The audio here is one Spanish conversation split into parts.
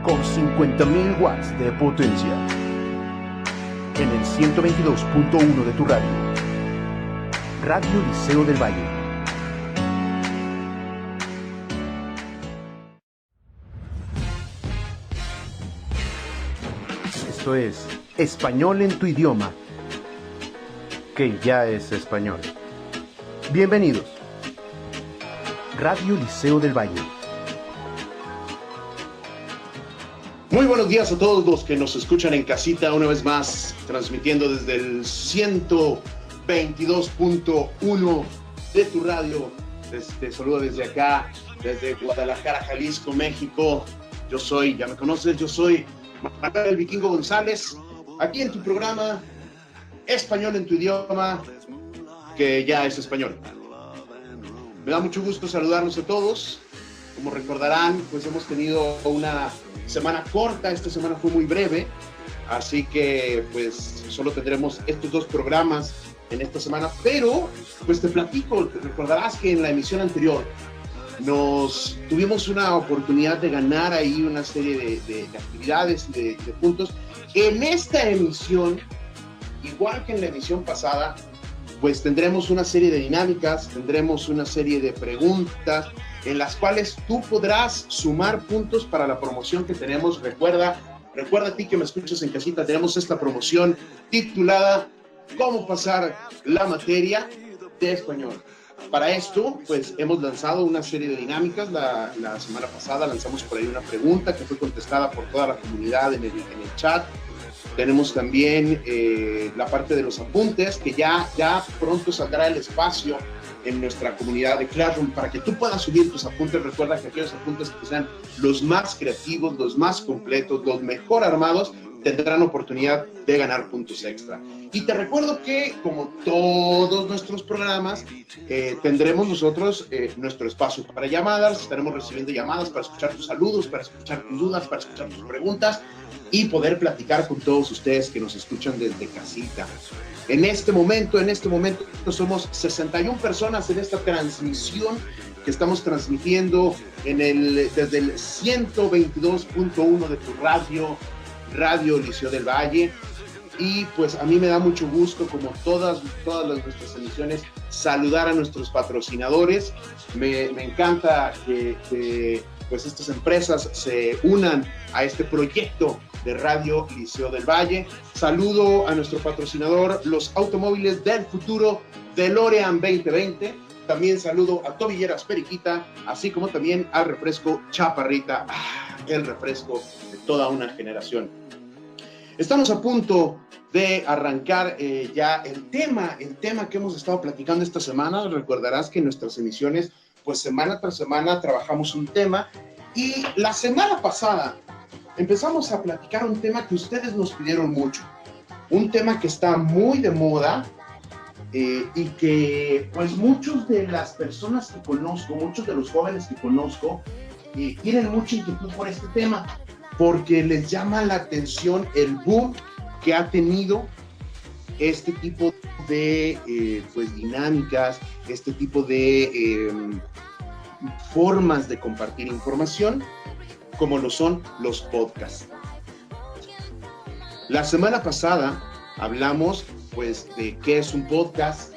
con 50.000 watts de potencia en el 122.1 de tu radio. Radio Liceo del Valle. Esto es Español en tu idioma, que ya es español. Bienvenidos. Radio Liceo del Valle. Muy buenos días a todos los que nos escuchan en casita, una vez más, transmitiendo desde el 122.1 de tu radio. Te saludo desde acá, desde Guadalajara, Jalisco, México. Ya me conoces, yo soy Manuel el Vikingo González, aquí en tu programa Español en tu idioma, que ya es español. Me da mucho gusto saludarlos a todos. Como recordarán, pues hemos tenido una semana corta, esta semana fue muy breve, así que pues solo tendremos estos dos programas en esta semana, pero pues te platico, te recordarás que en la emisión anterior tuvimos una oportunidad de ganar ahí una serie de actividades y de puntos. En esta emisión, igual que en la emisión pasada, pues tendremos una serie de dinámicas, tendremos una serie de preguntas en las cuales tú podrás sumar puntos para la promoción que tenemos. Recuerda a ti que me escuchas en casita, tenemos esta promoción titulada ¿Cómo pasar la materia de español? Para esto, pues hemos lanzado una serie de dinámicas. La semana pasada lanzamos por ahí una pregunta que fue contestada por toda la comunidad en el chat. Tenemos también la parte de los apuntes, que ya pronto saldrá el espacio en nuestra comunidad de Classroom para que tú puedas subir tus apuntes. Recuerda que aquellos apuntes que sean los más creativos, los más completos, los mejor armados, tendrán oportunidad de ganar puntos extra. Y te recuerdo que, como todos nuestros programas, tendremos nosotros nuestro espacio para llamadas. Estaremos recibiendo llamadas para escuchar tus saludos, para escuchar tus dudas, para escuchar tus preguntas y poder platicar con todos ustedes que nos escuchan desde casita. En este momento somos 61 personas en esta transmisión que estamos transmitiendo desde el 122.1 de tu Radio Liceo del Valle. Y pues a mí me da mucho gusto, como todas nuestras emisiones, saludar a nuestros patrocinadores. Me encanta que pues estas empresas se unan a este proyecto de Radio Liceo del Valle. Saludo a nuestro patrocinador, los automóviles del futuro, DeLorean 2020. También saludo a Tobilleras Periquita, así como también al refresco Chaparrita, el refresco de toda una generación. Estamos a punto de arrancar ya el tema que hemos estado platicando esta semana. Recordarás que en nuestras emisiones, pues semana tras semana trabajamos un tema, y la semana pasada empezamos a platicar un tema que ustedes nos pidieron mucho, un tema que está muy de moda y que pues muchos de las personas que conozco, muchos de los jóvenes que conozco tienen mucha inquietud por este tema, porque les llama la atención el boom que ha tenido este tipo de pues dinámicas, este tipo de formas de compartir información, como lo son los podcasts. La semana pasada hablamos pues de qué es un podcast.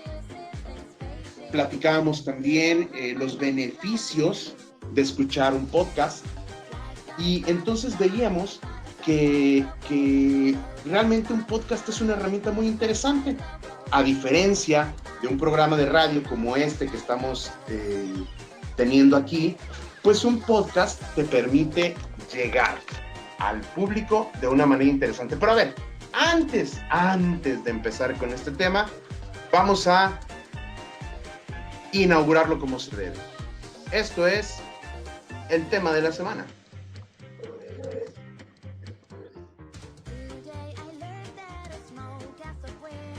Platicábamos también los beneficios de escuchar un podcast, y entonces veíamos que realmente un podcast es una herramienta muy interesante, a diferencia de un programa de radio como este que estamos teniendo aquí. Pues un podcast te permite llegar al público de una manera interesante. Pero a ver, antes de empezar con este tema, vamos a inaugurarlo como se debe. Esto es el tema de la semana.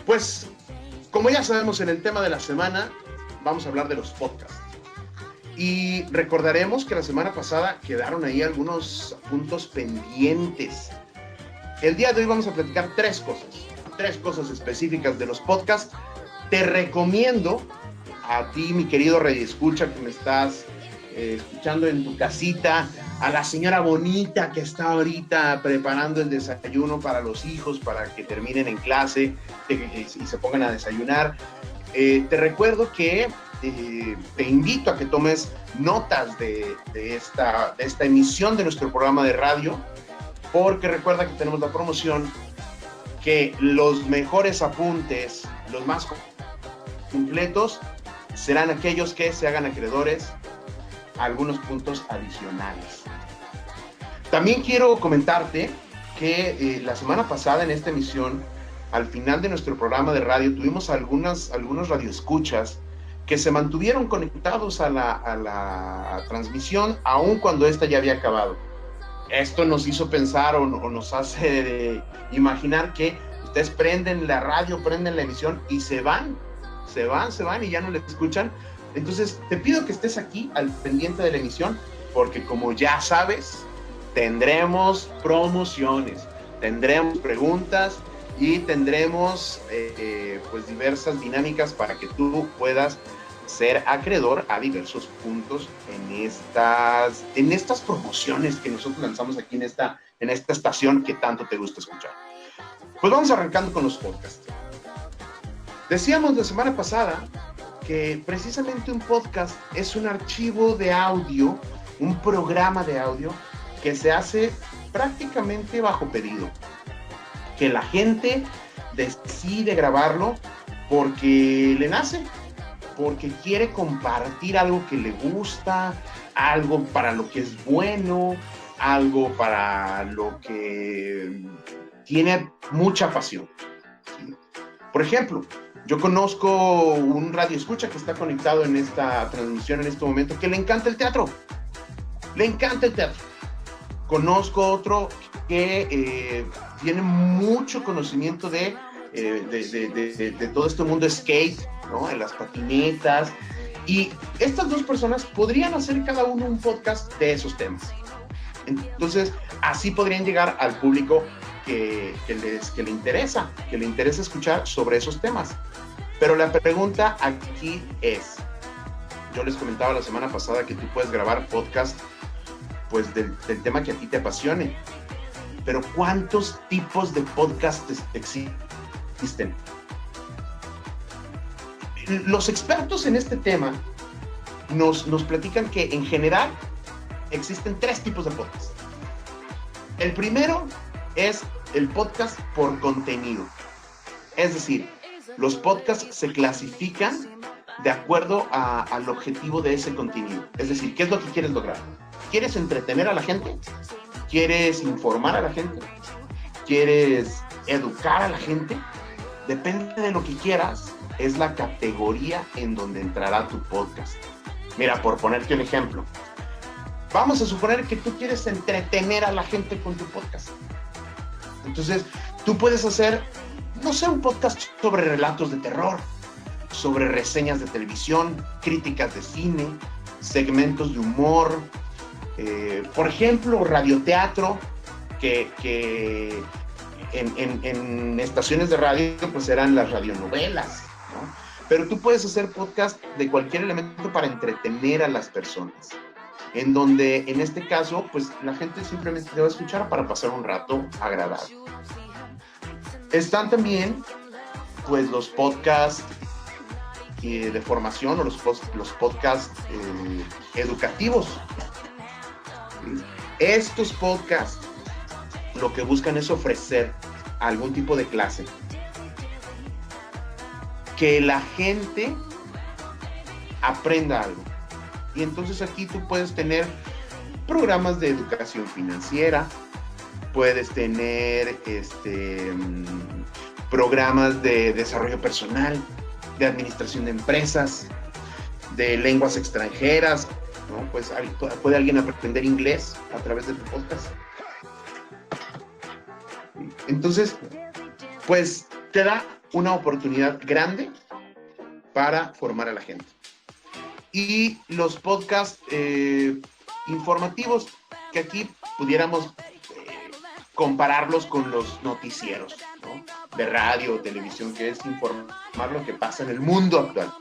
Pues, como ya sabemos, en el tema de la semana vamos a hablar de los podcasts. Y recordaremos que la semana pasada quedaron ahí algunos puntos pendientes. El día de hoy vamos a platicar tres cosas específicas de los podcasts. Te recomiendo a ti, mi querido radioescucha, que me estás escuchando en tu casita, a la señora bonita que está ahorita preparando el desayuno para los hijos, para que terminen en clase y se pongan a desayunar. Te recuerdo que te invito a que tomes notas de esta emisión de nuestro programa de radio, porque recuerda que tenemos la promoción que los mejores apuntes, los más completos, serán aquellos que se hagan acreedores a algunos puntos adicionales. También quiero comentarte que la semana pasada en esta emisión, al final de nuestro programa de radio, tuvimos algunos radioescuchas que se mantuvieron conectados a la transmisión, aun cuando esta ya había acabado. Esto nos hizo pensar o nos hace imaginar que ustedes prenden la radio, prenden la emisión y se van y ya no le escuchan. Entonces te pido que estés aquí al pendiente de la emisión, porque como ya sabes, tendremos promociones, tendremos preguntas y tendremos pues diversas dinámicas para que tú puedas ser acreedor a diversos puntos en estas promociones que nosotros lanzamos aquí en esta estación que tanto te gusta escuchar. Pues vamos arrancando con los podcasts. Decíamos la semana pasada que precisamente un podcast es un archivo de audio, un programa de audio que se hace prácticamente bajo pedido, que la gente decide grabarlo porque le nace, porque quiere compartir algo que le gusta, algo para lo que es bueno, algo para lo que tiene mucha pasión. ¿Sí? Por ejemplo, yo conozco un radioescucha que está conectado en esta transmisión en este momento que le encanta el teatro. Le encanta el teatro. Conozco otro que tiene mucho conocimiento de todo este mundo skate, ¿no? En las patinetas. Y estas dos personas podrían hacer cada uno un podcast de esos temas. Entonces, así podrían llegar al público que le interesa escuchar sobre esos temas. Pero la pregunta aquí es, yo les comentaba la semana pasada que tú puedes grabar podcast pues del tema que a ti te apasione, pero ¿cuántos tipos de podcast existen? Los expertos en este tema nos platican que en general existen 3 tipos de podcast. El primero es el podcast por contenido, es decir, los podcasts se clasifican de acuerdo al objetivo de ese contenido. Es decir, ¿qué es lo que quieres lograr? ¿Quieres entretener a la gente? ¿Quieres informar a la gente? ¿Quieres educar a la gente? Depende de lo que quieras, es la categoría en donde entrará tu podcast. Mira, por ponerte un ejemplo, vamos a suponer que tú quieres entretener a la gente con tu podcast. Entonces, tú puedes hacer, no sé, un podcast sobre relatos de terror, sobre reseñas de televisión, críticas de cine, segmentos de humor, por ejemplo, radioteatro, que en estaciones de radio pues eran las radionovelas, ¿no? Pero tú puedes hacer podcast de cualquier elemento para entretener a las personas, en donde en este caso pues la gente simplemente te va a escuchar para pasar un rato agradable. Están también pues los podcasts de formación o los podcasts educativos. Estos podcasts lo que buscan es ofrecer algún tipo de clase, que la gente aprenda algo. Y entonces aquí tú puedes tener programas de educación financiera, puedes tener programas de desarrollo personal, de administración de empresas, de lenguas extranjeras, ¿no? Pues puede alguien aprender inglés a través de tu podcast. Entonces, pues te da una oportunidad grande para formar a la gente. Y los podcasts informativos, que aquí pudiéramos compararlos con los noticieros, ¿no? De radio o televisión, que es informar lo que pasa en el mundo actual.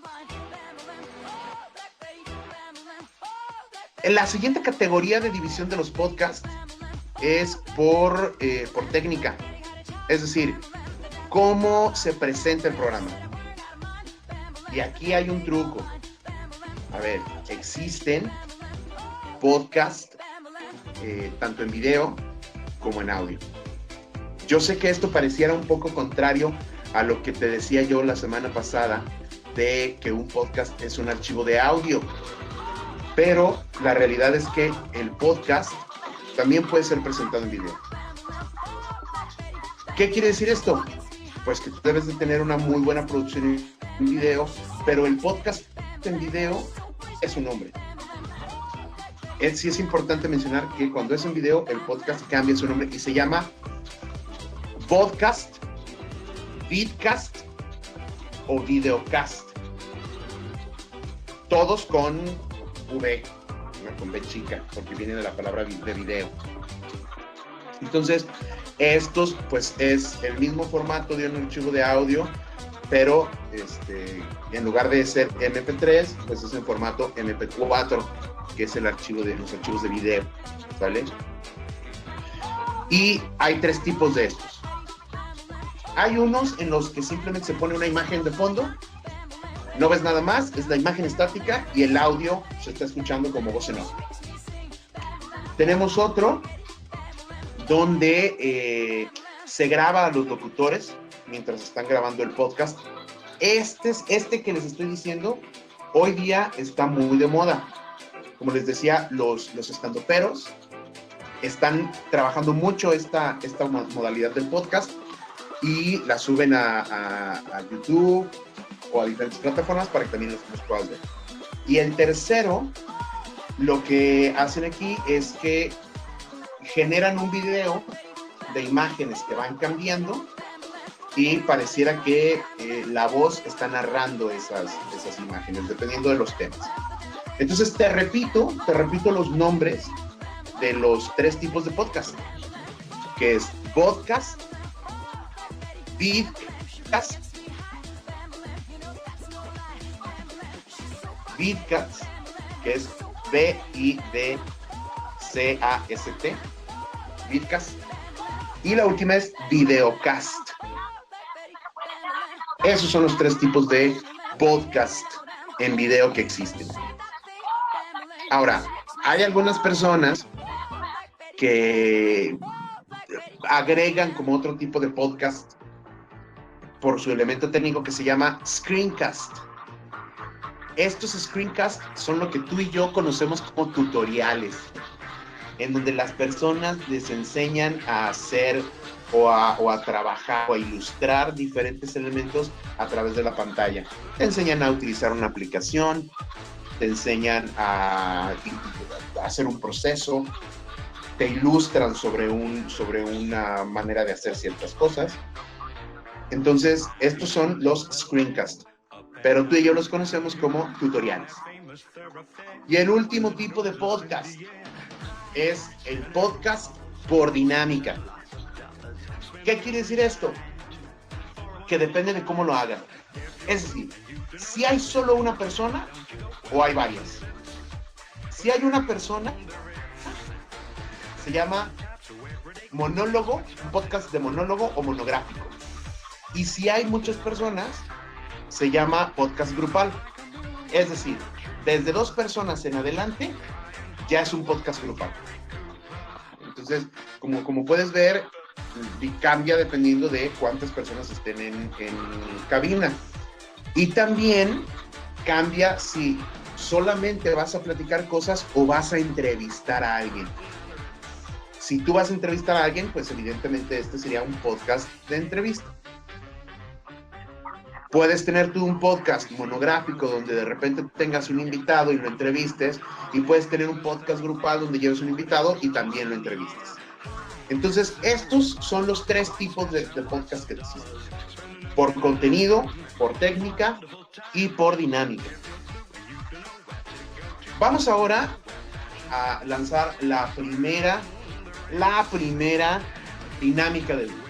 La siguiente categoría de división de los podcasts es por técnica. Es decir, cómo se presenta el programa. Y aquí hay un truco. A ver, existen podcasts tanto en video como en audio. Yo sé que esto pareciera un poco contrario a lo que te decía yo la semana pasada de que un podcast es un archivo de audio, pero la realidad es que el podcast también puede ser presentado en video. ¿Qué quiere decir esto? Pues que tú debes de tener una muy buena producción en video, pero el podcast en video es un nombre. Sí es importante mencionar que cuando es en video, el podcast cambia su nombre y se llama podcast, vidcast o videocast. Todos con V, con V chica, porque viene de la palabra de video. Entonces, estos, pues, es el mismo formato de un archivo de audio, pero en lugar de ser MP3, pues es en formato MP4, que es el archivo de los archivos de video, ¿vale? Y hay 3 tipos de estos. Hay unos en los que simplemente se pone una imagen de fondo, no ves nada más, es la imagen estática y el audio se está escuchando como voz en off. Tenemos otro donde se graba a los locutores mientras están grabando el podcast. Este que les estoy diciendo, hoy día está muy de moda. Como les decía, los estandoperos están trabajando mucho esta modalidad del podcast y la suben a YouTube o a diferentes plataformas para que también los puedas ver. Y el tercero, lo que hacen aquí es que generan un video de imágenes que van cambiando y pareciera que la voz está narrando esas imágenes, dependiendo de los temas. Entonces te repito los nombres de los 3 tipos de podcast, que es podcast, vidcast, que es V-I-D-C-A-S-T, vidcast, y la última es videocast. Esos son los 3 tipos de podcast en video que existen. Ahora, hay algunas personas que agregan como otro tipo de podcast por su elemento técnico que se llama screencast. Estos screencasts son lo que tú y yo conocemos como tutoriales, en donde las personas les enseñan a hacer o a trabajar o a ilustrar diferentes elementos a través de la pantalla. Te enseñan a utilizar una aplicación, te enseñan a hacer un proceso, te ilustran sobre una manera de hacer ciertas cosas. Entonces, estos son los screencasts, pero tú y yo los conocemos como tutoriales. Y el último tipo de podcast es el podcast por dinámica. ¿Qué quiere decir esto? Que depende de cómo lo hagan. Es decir, si hay solo una persona o hay varias. Si hay una persona, se llama monólogo, un podcast de monólogo o monográfico. Y si hay muchas personas, se llama podcast grupal. Es decir, desde 2 personas en adelante, ya es un podcast grupal. Entonces, como puedes ver, cambia dependiendo de cuántas personas estén en cabina. Y también cambia si solamente vas a platicar cosas o vas a entrevistar a alguien. Si tú vas a entrevistar a alguien, pues evidentemente este sería un podcast de entrevista. Puedes tener tú un podcast monográfico donde de repente tengas un invitado y lo entrevistes, y puedes tener un podcast grupal donde lleves un invitado y también lo entrevistes. Entonces, estos son los 3 tipos de podcast que existen: por contenido, por técnica y por dinámica. Vamos ahora a lanzar la primera dinámica del día.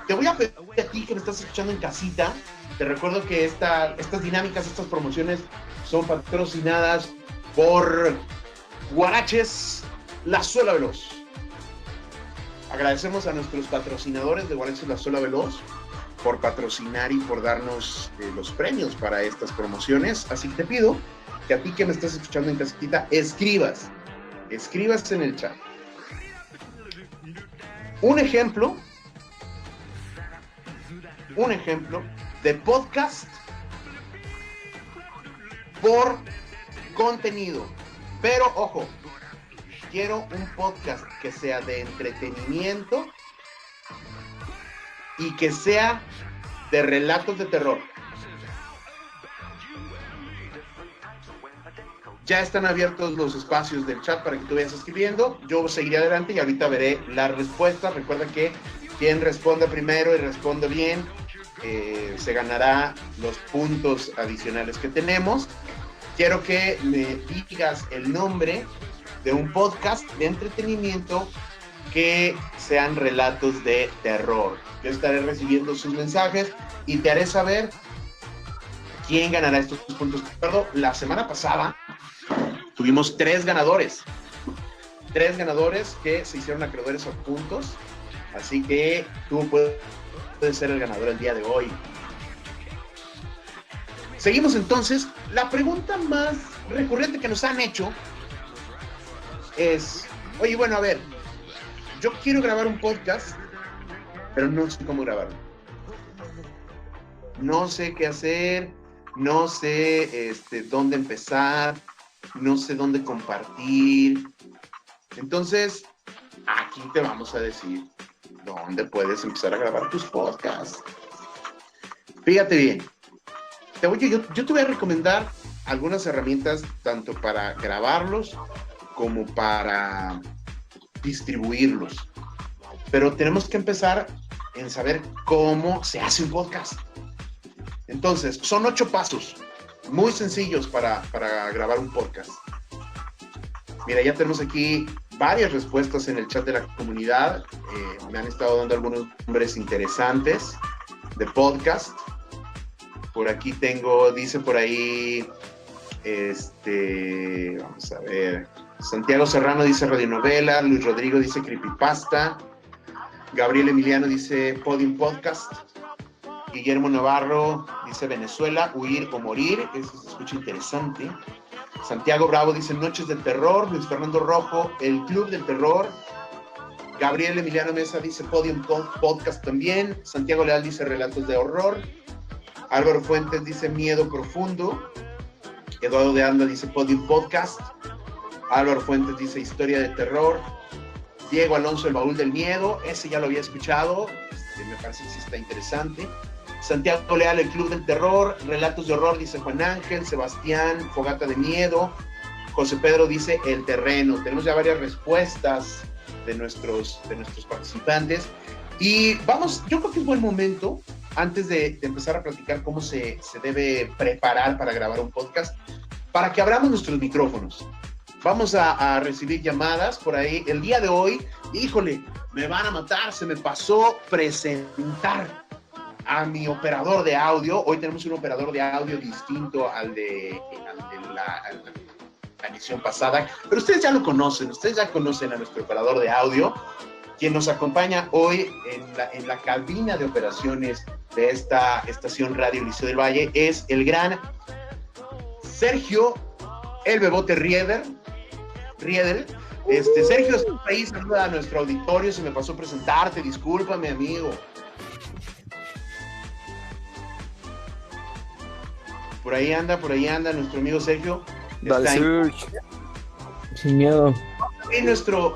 Te voy a pedir a ti que me estás escuchando en casita, te recuerdo que estas dinámicas, estas promociones son patrocinadas por Guaraches La Suela Veloz. Agradecemos a nuestros patrocinadores de Guaraches La Suela Veloz por patrocinar y por darnos los premios para estas promociones. Así que te pido que a ti que me estás escuchando en casita, escribas en el chat un ejemplo de podcast por contenido. Pero ojo, quiero un podcast que sea de entretenimiento y que sea de relatos de terror. Ya están abiertos los espacios del chat para que tú vayas escribiendo. Yo seguiré adelante y ahorita veré las respuestas. Recuerda que quien responda primero y responde bien, se ganará los puntos adicionales que tenemos. Quiero que me digas el nombre de un podcast de entretenimiento que sean relatos de terror. Yo estaré recibiendo sus mensajes y te haré saber quién ganará estos puntos. Perdón, la semana pasada tuvimos 3 ganadores. 3 ganadores que se hicieron acreedores a puntos. Así que tú puedes ser el ganador el día de hoy. Seguimos entonces. La pregunta más recurrente que nos han hecho es, oye, bueno, a ver, yo quiero grabar un podcast, pero no sé cómo grabarlo. No sé qué hacer, no sé dónde empezar, no sé dónde compartir. Entonces, aquí te vamos a decir dónde puedes empezar a grabar tus podcasts. Fíjate bien. Yo te voy a recomendar algunas herramientas tanto para grabarlos como para distribuirlos. Pero tenemos que empezar en saber cómo se hace un podcast. Entonces, son 8 pasos muy sencillos para grabar un podcast. Mira, ya tenemos aquí varias respuestas en el chat de la comunidad. Me han estado dando algunos nombres interesantes de podcast. Por aquí dice por ahí, vamos a ver, Santiago Serrano dice radionovela, Luis Rodrigo dice creepypasta, Gabriel Emiliano dice podium podcast, Guillermo Navarro dice Venezuela, huir o morir, eso se escucha interesante. Santiago Bravo dice noches del terror, Luis Fernando Rojo, el club del terror, Gabriel Emiliano Mesa dice podium podcast también, Santiago Leal dice relatos de horror, Álvaro Fuentes dice miedo profundo, Eduardo de Anda dice podium podcast, Álvaro Fuentes dice historia de terror, Diego Alonso el baúl del miedo, ese ya lo había escuchado, me parece que sí está interesante. Santiago Leal el club del terror, relatos de horror dice Juan Ángel, Sebastián fogata de miedo, José Pedro dice el terreno. Tenemos ya varias respuestas de nuestros participantes y vamos, yo creo que es buen momento antes de empezar a platicar cómo se debe preparar para grabar un podcast, para que abramos nuestros micrófonos. Vamos a recibir llamadas por ahí. El día de hoy, híjole, me van a matar, se me pasó presentar a mi operador de audio. Hoy tenemos un operador de audio distinto al de la emisión pasada, pero ustedes ya lo conocen, ustedes ya conocen a nuestro operador de audio, quien nos acompaña hoy en la cabina de operaciones de esta estación Radio Liceo del Valle, es el gran Sergio El Bebote Riedel. Sergio, está ahí, saluda a nuestro auditorio, se me pasó presentarte, discúlpame, amigo. Por ahí anda nuestro amigo Sergio. Dale, Sergio. Sin miedo. Y nuestro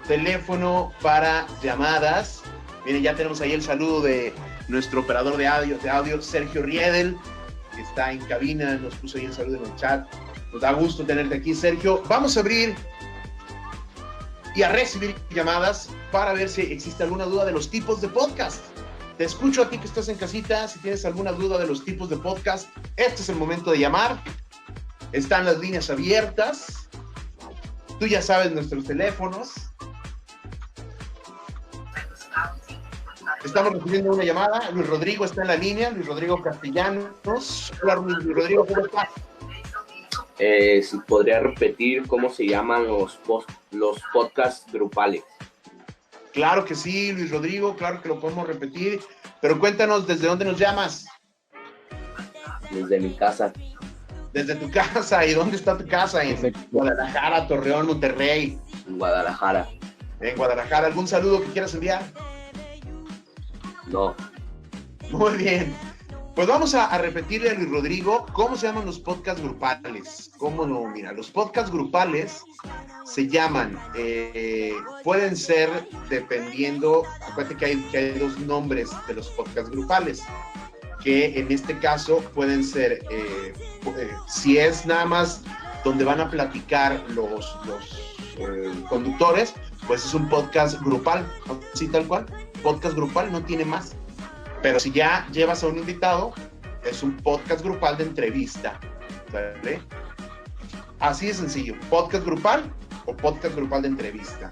teléfono para llamadas. Miren, ya tenemos ahí el saludo de nuestro operador de audio Sergio Riedel, que está en cabina, nos puso ahí el saludo en el chat. Nos da gusto tenerte aquí, Sergio. Vamos a abrir y a recibir llamadas para ver si existe alguna duda de los tipos de podcast. Te escucho a ti que estás en casita. Si tienes alguna duda de los tipos de podcast, este es el momento de llamar. Están las líneas abiertas. Tú ya sabes nuestros teléfonos. Estamos recibiendo una llamada. Luis Rodrigo está en la línea. Luis Rodrigo Castellanos. Hola, Luis Rodrigo, ¿cómo estás? Si podría repetir cómo se llaman los podcasts grupales. Claro que sí, Luis Rodrigo, claro que lo podemos repetir, pero cuéntanos desde dónde nos llamas. Desde mi casa. Desde tu casa. ¿Y dónde está tu casa? En Guadalajara, Torreón, Monterrey. En Guadalajara. En Guadalajara. ¿Algún saludo que quieras enviar? No. Muy bien. Pues vamos a repetirle a Luis Rodrigo cómo se llaman los podcasts grupales. ¿Cómo no? Mira, los podcasts grupales se llaman, pueden ser dependiendo, acuérdate que hay dos nombres de los podcasts grupales, que en este caso pueden ser, si es nada más donde van a platicar los conductores, pues es un podcast grupal, así tal cual, podcast grupal, no tiene más. Pero si ya llevas a un invitado, es un podcast grupal de entrevista, ¿vale? Así de sencillo, podcast grupal o podcast grupal de entrevista.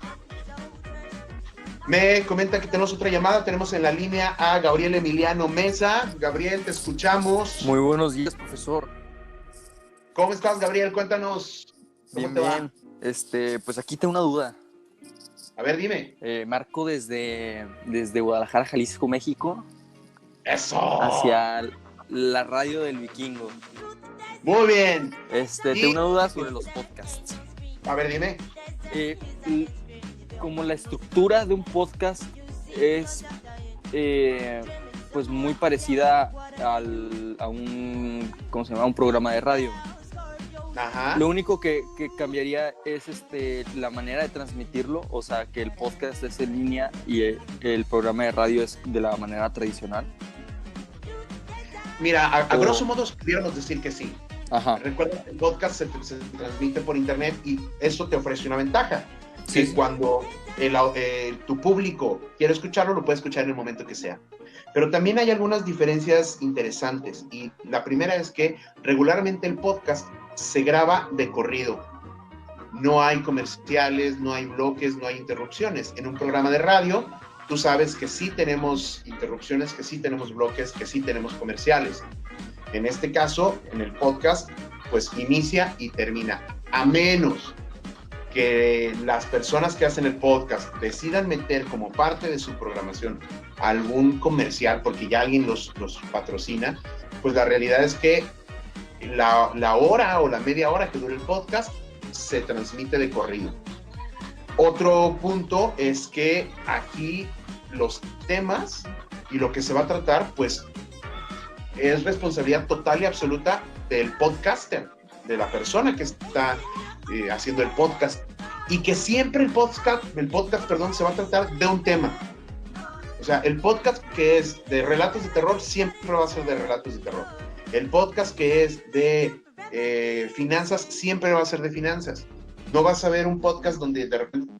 Me comenta que tenemos otra llamada, tenemos en la línea a Gabriel Emiliano Mesa. Gabriel, te escuchamos. Muy buenos días, profesor. ¿Cómo estás, Gabriel? Cuéntanos. ¿Cómo te va? Pues aquí tengo una duda. A ver, dime. Marco desde Guadalajara, Jalisco, México. ¡Eso! Hacia la radio del Vikingo. Muy bien. Tengo una duda sobre los podcasts. A ver, dime. Como la estructura de un podcast es pues muy parecida a un, ¿cómo se llama? Un programa de radio. Ajá. Lo único que cambiaría es la manera de transmitirlo, o sea, que el podcast es en línea y el programa de radio es de la manera tradicional. Mira, a grosso modo pudiéramos decir que sí. Ajá. Recuerda que el podcast se transmite por internet y eso te ofrece una ventaja. Sí. Que cuando tu público quiere escucharlo, lo puede escuchar en el momento que sea. Pero también hay algunas diferencias interesantes y la primera es que regularmente el podcast se graba de corrido. No hay comerciales, no hay bloques, no hay interrupciones. En un programa de radio, tú sabes que sí tenemos interrupciones, que sí tenemos bloques, que sí tenemos comerciales. En este caso, en el podcast, pues inicia y termina. A menos que las personas que hacen el podcast decidan meter como parte de su programación algún comercial, porque ya alguien los patrocina, pues la realidad es que la hora o la media hora que dura el podcast se transmite de corrido. Otro punto es que aquí los temas y lo que se va a tratar, pues es responsabilidad total y absoluta del podcaster, de la persona que está haciendo el podcast, y que siempre el podcast, se va a tratar de un tema. O sea, el podcast que es de relatos de terror siempre va a ser de relatos de terror. El podcast que es de finanzas siempre va a ser de finanzas. No vas a ver un podcast donde de repente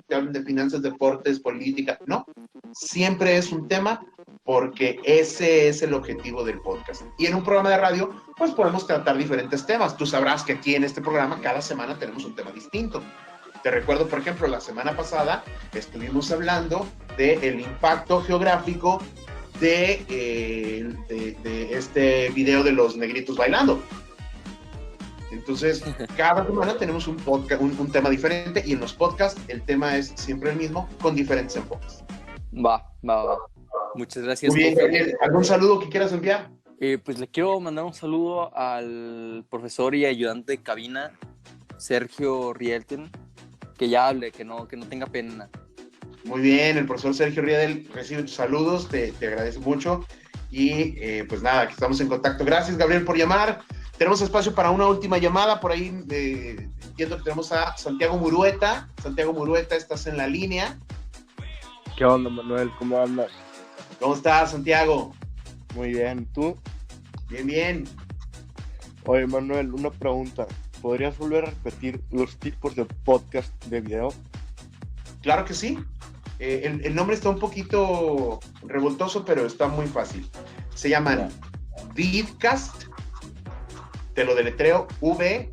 te hablen de finanzas, deportes, política. No, siempre es un tema porque ese es el objetivo del podcast. Y en un programa de radio, pues podemos tratar diferentes temas. Tú sabrás que aquí en este programa cada semana tenemos un tema distinto. Te recuerdo, por ejemplo, la semana pasada estuvimos hablando del impacto geográfico de este video de los negritos bailando. Entonces, cada semana tenemos un tema diferente y en los podcasts el tema es siempre el mismo con diferentes enfoques. Va. Muchas gracias. Muy bien, Gabriel. ¿Algún saludo que quieras enviar? Pues le quiero mandar un saludo al profesor y ayudante de cabina, Sergio Rielten, que ya hable, que no tenga pena. Muy bien, el profesor Sergio Riedel recibe tus saludos, te agradezco mucho y pues nada, que estamos en contacto. Gracias, Gabriel, por llamar. Tenemos espacio para una última llamada, por ahí entiendo que tenemos a Santiago Murueta. Santiago Murueta, estás en la línea. ¿Qué onda, Manuel? ¿Cómo andas? ¿Cómo estás, Santiago? Muy bien, ¿tú? Bien. Oye, Manuel, una pregunta. ¿Podrías volver a repetir los tipos de podcast de video? Claro que sí. El nombre está un poquito revoltoso, pero está muy fácil. Se llaman Vidcast, te lo deletreo, V-I-D-Cast.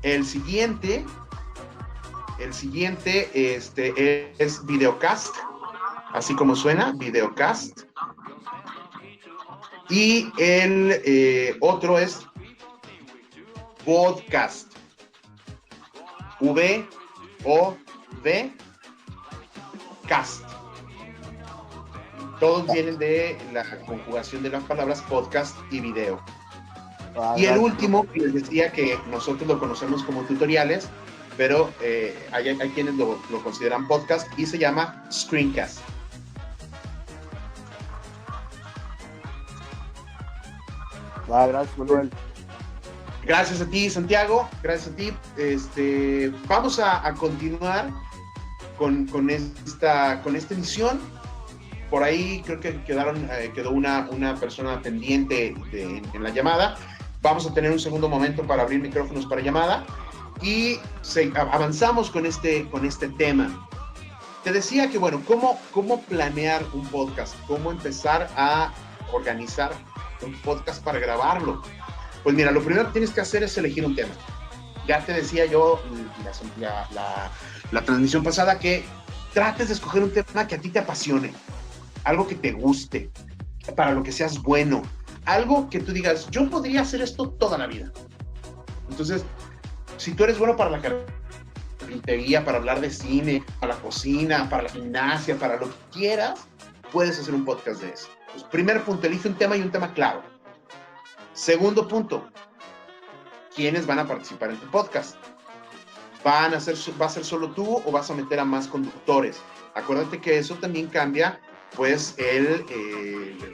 El siguiente es Videocast, así como suena, Videocast. Y el otro es podcast. V-O-D cast. Todos vienen de la conjugación de las palabras podcast y video. Y el último, les decía que nosotros lo conocemos como tutoriales, pero hay quienes lo consideran podcast y se llama screencast. Gracias, Manuel. Gracias a ti, Santiago. Gracias a ti. Vamos a continuar con esta edición. Por ahí creo que quedó una persona pendiente en la llamada. Vamos a tener un segundo momento para abrir micrófonos para llamada y avanzamos con este tema. Te decía que, bueno, ¿cómo planear un podcast? ¿Cómo empezar a organizar un podcast para grabarlo? Pues mira, lo primero que tienes que hacer es elegir un tema. Ya te decía yo la transmisión pasada que trates de escoger un tema que a ti te apasione, algo que te guste, para lo que seas bueno, algo que tú digas, yo podría hacer esto toda la vida. Entonces, si tú eres bueno para la carpintería, para hablar de cine, para la cocina, para la gimnasia, para lo que quieras, puedes hacer un podcast de eso. Pues, primer punto, elige un tema y un tema claro. Segundo punto, ¿quiénes van a participar en tu podcast? ¿Va a ser solo tú o vas a meter a más conductores? Acuérdate que eso también cambia, pues,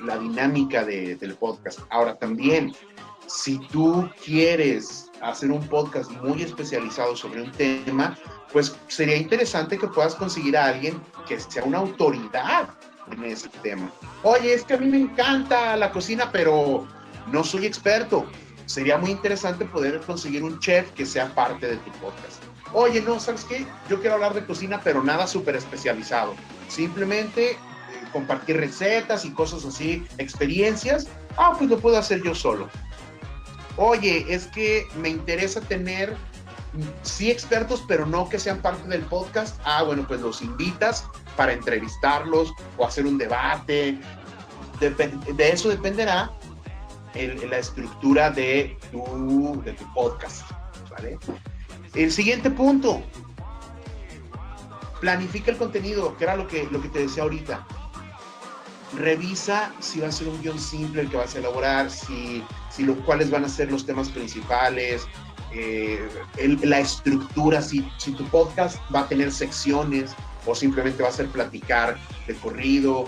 la dinámica del podcast. Ahora también, si tú quieres hacer un podcast muy especializado sobre un tema, pues sería interesante que puedas conseguir a alguien que sea una autoridad en ese tema. Oye, es que a mí me encanta la cocina, pero no soy experto. Sería muy interesante poder conseguir un chef que sea parte de tu podcast. Oye, no, ¿sabes qué? Yo quiero hablar de cocina, pero nada súper especializado. Simplemente compartir recetas y cosas así, experiencias. Pues lo puedo hacer yo solo. Oye, es que me interesa tener, sí, expertos, pero no que sean parte del podcast. Bueno, pues los invitas para entrevistarlos o hacer un debate. De eso dependerá la estructura de tu podcast, ¿vale? El siguiente punto, planifica el contenido, que era lo que te decía ahorita. Revisa si va a ser un guión simple el que vas a elaborar, cuáles van a ser los temas principales, la estructura, si tu podcast va a tener secciones o simplemente va a ser platicar de corrido.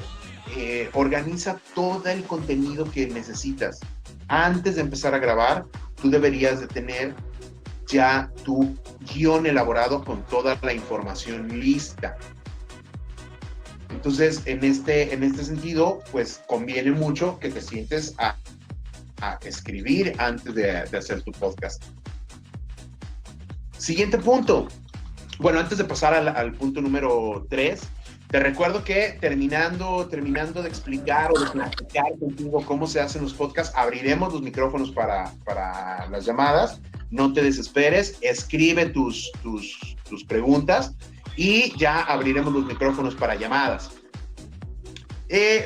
Organiza todo el contenido que necesitas. Antes de empezar a grabar, tú deberías de tener ya tu guión elaborado con toda la información lista. Entonces, en este sentido, pues conviene mucho que te sientes a escribir antes de hacer tu podcast. Siguiente punto. Bueno, antes de pasar al punto número 3, te recuerdo que terminando de explicar o de platicar contigo cómo se hacen los podcasts, abriremos los micrófonos para las llamadas. No te desesperes, escribe tus preguntas y ya abriremos los micrófonos para llamadas.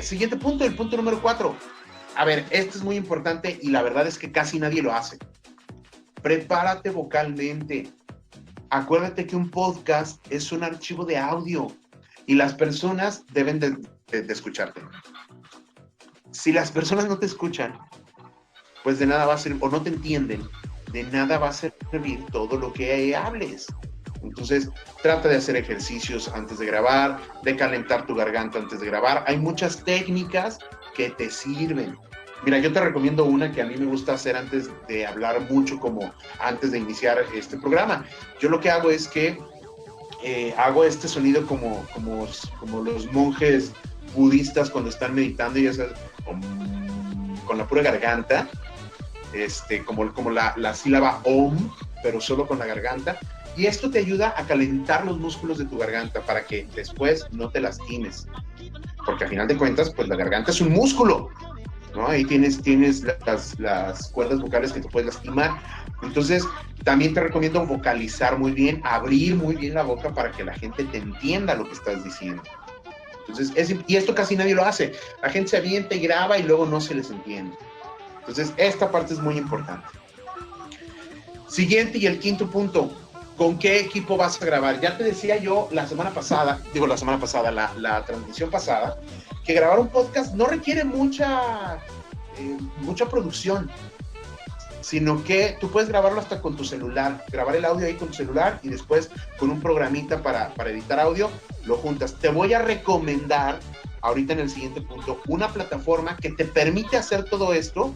Siguiente punto, el punto número 4. A ver, este es muy importante y la verdad es que casi nadie lo hace. Prepárate vocalmente. Acuérdate que un podcast es un archivo de audio y las personas deben de escucharte. Si las personas no te escuchan, pues de nada va a servir, o no te entienden, de nada va a servir todo lo que hables. Entonces, trata de hacer ejercicios antes de grabar, de calentar tu garganta antes de grabar. Hay muchas técnicas que te sirven. Mira, yo te recomiendo una que a mí me gusta hacer antes de hablar mucho, como antes de iniciar este programa. Yo lo que hago es que hago este sonido como los monjes budistas cuando están meditando, y eso, con la pura garganta, como la sílaba OM, pero solo con la garganta. Y esto te ayuda a calentar los músculos de tu garganta para que después no te lastimes. Porque al final de cuentas, pues la garganta es un músculo, ¿no? Ahí tienes las cuerdas vocales que te puedes lastimar. Entonces, también te recomiendo vocalizar muy bien, abrir muy bien la boca para que la gente te entienda lo que estás diciendo. Entonces, y esto casi nadie lo hace. La gente se avienta y graba y luego no se les entiende. Entonces, esta parte es muy importante. Siguiente y el quinto punto. ¿Con qué equipo vas a grabar? Ya te decía yo la transmisión pasada, que grabar un podcast no requiere mucha producción, sino que tú puedes grabarlo hasta con tu celular, grabar el audio ahí con tu celular y después con un programita para editar audio, lo juntas. Te voy a recomendar, ahorita en el siguiente punto, una plataforma que te permite hacer todo esto,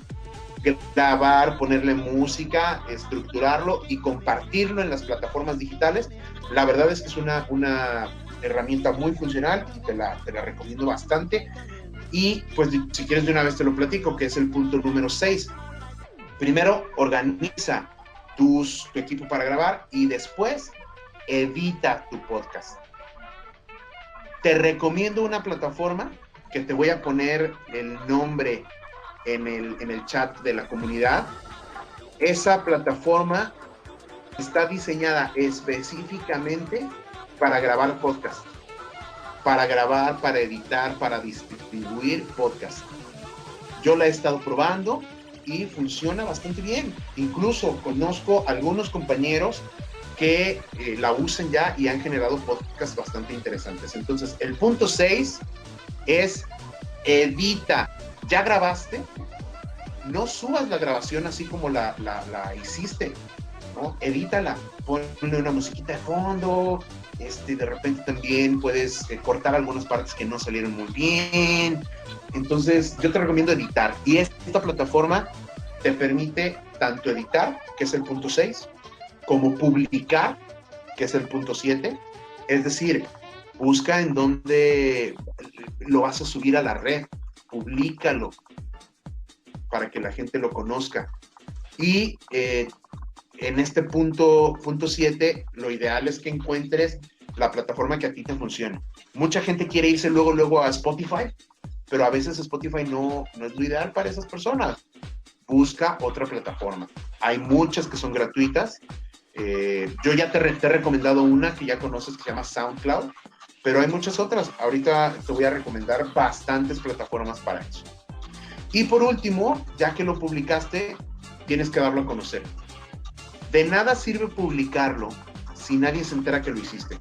grabar, ponerle música, estructurarlo y compartirlo en las plataformas digitales. La verdad es que es una herramienta muy funcional y te la recomiendo bastante. Y pues si quieres de una vez te lo platico, que es el punto número 6. Primero, organiza tu equipo para grabar y después edita tu podcast. Te recomiendo una plataforma que te voy a poner el nombre en el chat de la comunidad. Esa plataforma está diseñada específicamente para grabar podcast, para grabar, para editar, para distribuir podcast. Yo la he estado probando y funciona bastante bien. Incluso conozco algunos compañeros que la usan ya y han generado podcasts bastante interesantes. Entonces, el punto 6 es edita. ¿Ya grabaste? No subas la grabación así como la hiciste, ¿no? Edítala, ponle una musiquita de fondo, de repente también puedes cortar algunas partes que no salieron muy bien. Entonces, yo te recomiendo editar. Y esta plataforma te permite tanto editar, que es el punto 6, como publicar, que es el punto 7. Es decir, busca en dónde lo vas a subir a la red, publícalo para que la gente lo conozca. Y en este punto 7, lo ideal es que encuentres la plataforma que a ti te funcione. Mucha gente quiere irse luego a Spotify, pero a veces Spotify no es lo ideal para esas personas. Busca otra plataforma. Hay muchas que son gratuitas. Yo ya te he recomendado una que ya conoces que se llama SoundCloud, pero hay muchas otras. Ahorita te voy a recomendar bastantes plataformas para eso. Y por último, ya que lo publicaste, tienes que darlo a conocer. De nada sirve publicarlo si nadie se entera que lo hiciste.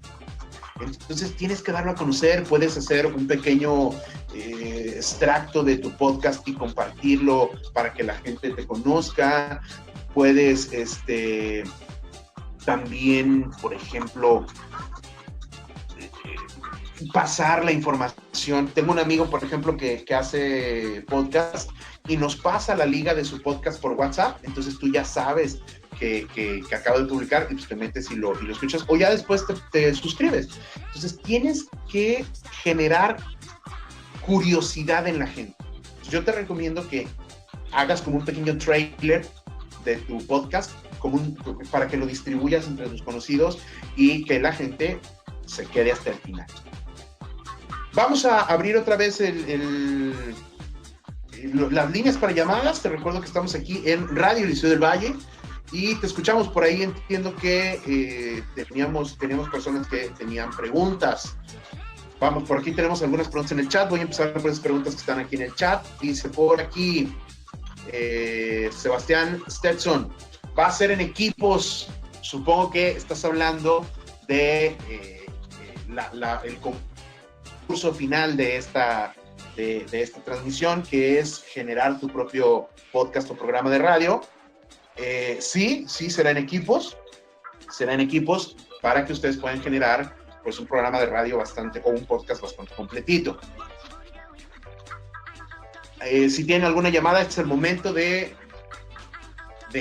Entonces tienes que darlo a conocer. Puedes hacer un pequeño extracto de tu podcast y compartirlo para que la gente te conozca. Puedes también, por ejemplo, pasar la información. Tengo un amigo, por ejemplo, que hace podcast y nos pasa la liga de su podcast por WhatsApp. Entonces tú ya sabes que acaba de publicar y pues te metes y lo escuchas, o ya después te suscribes. Entonces tienes que generar curiosidad en la gente. Yo te recomiendo que hagas como un pequeño trailer de tu podcast para que lo distribuyas entre tus conocidos y que la gente se quede hasta el final. Vamos a abrir otra vez las líneas para llamadas. Te recuerdo que estamos aquí en Radio Liceo del Valle y te escuchamos por ahí. Entiendo que teníamos personas que tenían preguntas. Vamos, por aquí tenemos algunas preguntas en el chat. Voy a empezar por esas preguntas que están aquí en el chat. Dice por aquí Sebastián Stetson, va a ser en equipos. Supongo que estás hablando de el concurso final de esta transmisión, que es generar tu propio podcast o programa de radio. Sí, será en equipos para que ustedes puedan generar pues un programa de radio o un podcast bastante completito. Si tienen alguna llamada, este es el momento de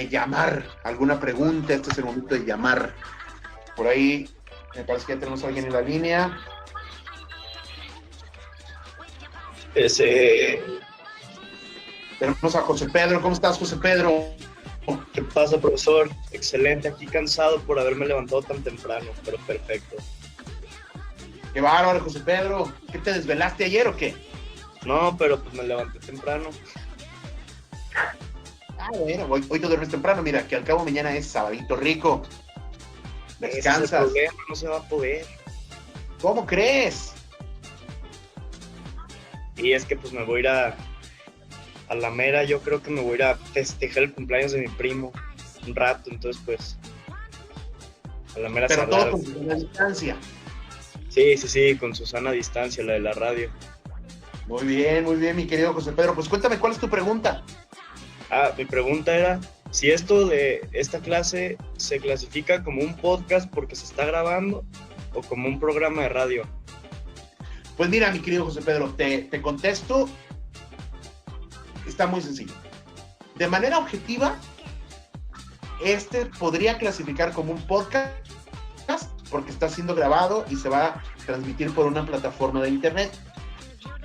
llamar. Alguna pregunta, este es el momento de llamar. Por ahí me parece que ya tenemos a alguien en la línea. Tenemos a José Pedro. ¿Cómo estás, José Pedro? ¿Qué pasa, profesor? Excelente, aquí cansado por haberme levantado tan temprano, pero perfecto. Qué bárbaro, José Pedro. ¿Qué, te desvelaste ayer o qué? No, pero pues me levanté temprano. Bueno, hoy te duermes temprano. Mira, que al cabo mañana es sabadito rico. Descansas. Ese es el problema, no se va a poder. ¿Cómo crees? Y es que pues me voy a ir a la mera, yo creo que me voy a ir a festejar el cumpleaños de mi primo un rato, entonces pues a la mera Pero salada. todo con una distancia. Sí, con Susana a distancia, la de la radio. Muy bien, mi querido José Pedro. Pues cuéntame, ¿cuál es tu pregunta? Mi pregunta era si esto de esta clase se clasifica como un podcast porque se está grabando o como un programa de radio. Pues mira, mi querido José Pedro, te contesto. Está muy sencillo. De manera objetiva, podría clasificar como un podcast porque está siendo grabado y se va a transmitir por una plataforma de internet.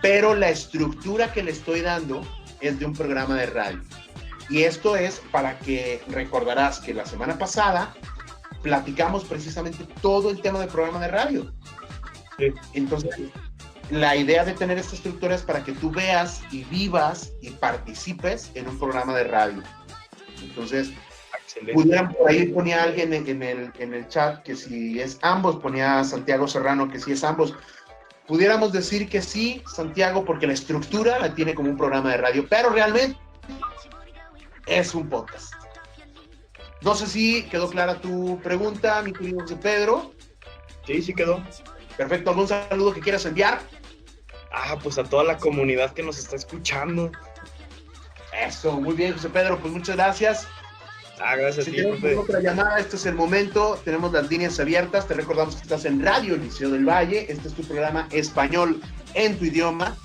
Pero la estructura que le estoy dando es de un programa de radio. Y esto es para que recordarás que la semana pasada platicamos precisamente todo el tema del programa de radio. Sí. Entonces, la idea de tener esta estructura es para que tú veas y vivas y participes en un programa de radio. Entonces, por ahí ponía alguien en el chat que si es ambos, ponía Santiago Serrano que si es ambos. Pudiéramos decir que sí, Santiago, porque la estructura la tiene como un programa de radio, pero realmente es un podcast. No sé si quedó clara tu pregunta, mi querido José Pedro. Sí quedó. Perfecto, ¿algún saludo que quieras enviar? Pues a toda la comunidad que nos está escuchando. Eso, muy bien, José Pedro, pues muchas gracias. Gracias Si a ti, tenemos profe. otra llamada, este es el momento, tenemos las líneas abiertas, te recordamos que estás en Radio Liceo del Valle, este es tu programa Español en tu idioma,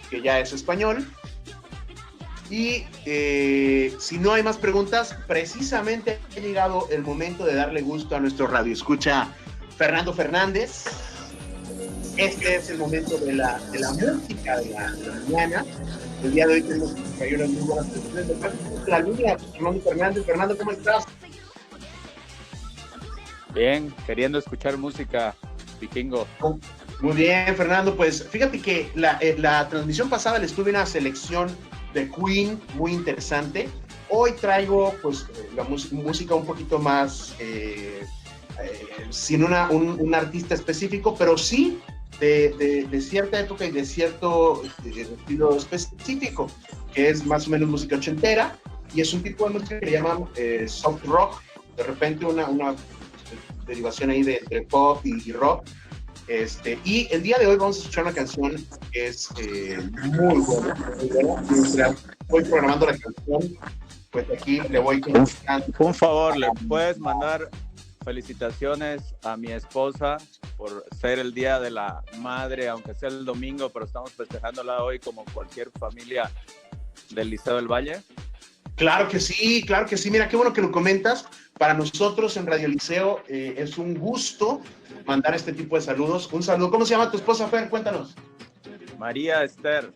que ya es español, y si no hay más preguntas, precisamente ha llegado el momento de darle gusto a nuestro radio escucha Fernando Fernández. Este es el momento de la música de la mañana. El día de hoy tenemos que caer unas muy buenas canciones. La línea, Fernando Fernández. Fernando, ¿cómo estás? Bien, queriendo escuchar música, vikingo. Muy bien, Fernando. Pues fíjate que la transmisión pasada le estuve una selección de Queen muy interesante. Hoy traigo pues la música un poquito más sin un artista específico, pero sí de cierta época y de cierto estilo específico, que es más o menos música ochentera, y es un tipo de música que le llaman soft rock, de repente una derivación ahí entre pop y rock. Y el día de hoy vamos a escuchar una canción que es muy buena. Mientras voy programando la canción, pues aquí le voy comunicando. Un favor, ¿le puedes mandar felicitaciones a mi esposa por ser el Día de la Madre, aunque sea el domingo, pero estamos festejándola hoy como cualquier familia del Liceo del Valle? Claro que sí. Mira, qué bueno que lo comentas. Para nosotros en Radio Liceo es un gusto mandar este tipo de saludos. Un saludo. ¿Cómo se llama tu esposa, Fer? Cuéntanos. María Esther.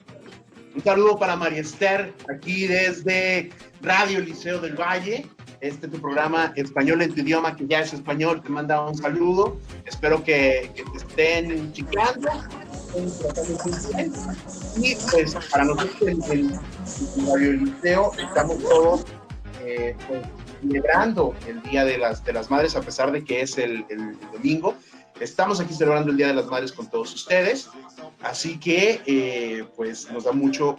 Un saludo para María Esther, aquí desde Radio Liceo del Valle. Tu programa Español en tu idioma, que ya es español, te manda un saludo. Espero que te estén chicando. Y pues para nosotros en Radio Liceo estamos todos pues, celebrando el Día de las Madres, a pesar de que es el domingo. Estamos aquí celebrando el Día de las Madres con todos ustedes. Así que pues nos da mucho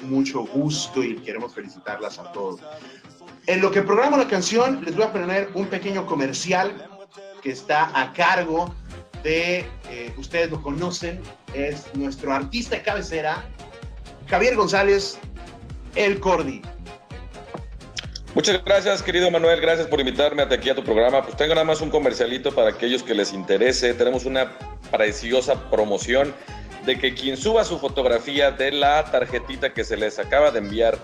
gusto y queremos felicitarlas a todos. En lo que programo la canción, les voy a poner un pequeño comercial que está a cargo de, ustedes lo conocen, es nuestro artista de cabecera, Javier González, El Cordy. Muchas gracias, querido Manuel, gracias por invitarme aquí a tu programa. Pues tengo nada más un comercialito para aquellos que les interese. Tenemos una preciosa promoción de que quien suba su fotografía de la tarjetita que se les acaba de enviar,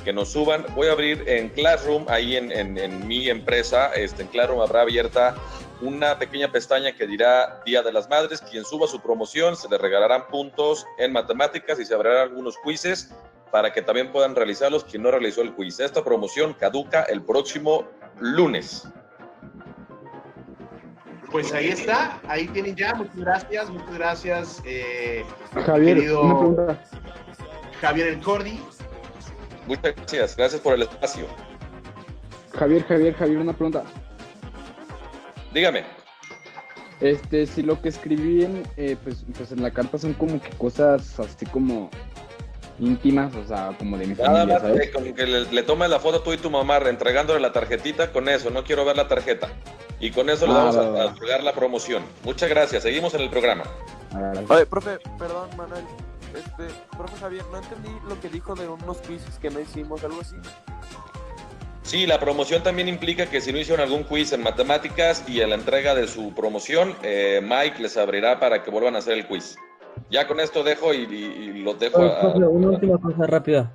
que nos suban. Voy a abrir en Classroom, ahí en mi empresa, en Classroom habrá abierta una pequeña pestaña que dirá Día de las Madres. Quien suba su promoción se le regalarán puntos en matemáticas y se abrirán algunos quizzes para que también puedan realizarlos quien no realizó el quiz. Esta promoción caduca el próximo lunes. Pues ahí está, ahí tienen ya, muchas gracias. Javier, querido una pregunta. Javier El Cordy. Muchas gracias por el espacio. Javier, una pregunta. Dígame. Si lo que escribí pues en la carta son como que cosas así como íntimas, o sea, como de mi Nada familia, más ¿sabes? con que le tomes la foto tú y tu mamá entregándole la tarjetita, con eso, no quiero ver la tarjeta. Y con eso le vamos va, a va. entregar la promoción. Muchas gracias, seguimos en el programa. Oye, profe, perdón, Manuel. Profe Javier, no entendí lo que dijo de unos quizzes que no hicimos, algo así. Sí, la promoción también implica que si no hicieron algún quiz en matemáticas y en la entrega de su promoción, Mike les abrirá para que vuelvan a hacer el quiz. Ya con esto dejo y los dejo Profe, una última cosa rápida.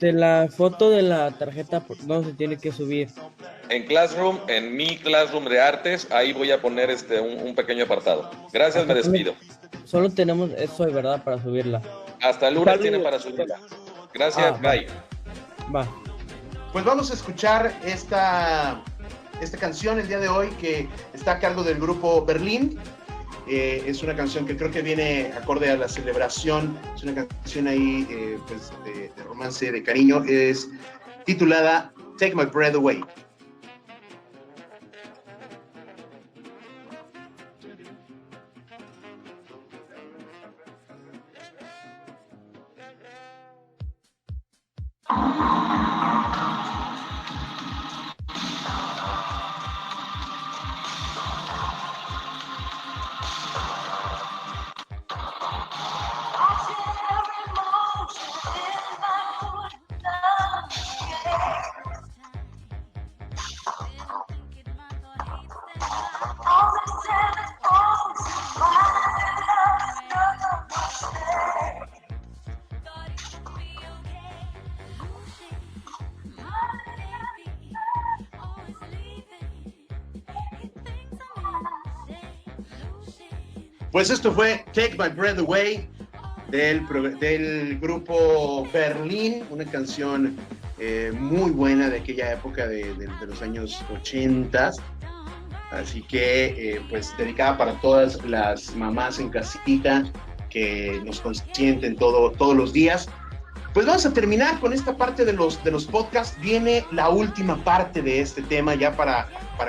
La foto de la tarjeta, ¿dónde se tiene que subir? En Classroom, en mi Classroom de artes, ahí voy a poner un pequeño apartado. Gracias, me despido. Solo tenemos eso hoy, ¿verdad? Para subirla. Hasta el lunes tiene para subirla. Gracias, bye. Va. Pues vamos a escuchar esta canción el día de hoy que está a cargo del grupo Berlín. Es una canción que creo que viene acorde a la celebración. Es una canción ahí pues de romance, de cariño. Es titulada Take My Breath Away. Pues esto fue Take My Breath Away del grupo Berlín, una canción muy buena de aquella época de los años 80. Así que pues dedicada para todas las mamás en casita que nos consienten todos los días. Pues vamos a terminar con esta parte de los podcasts. Viene la última parte de este tema ya para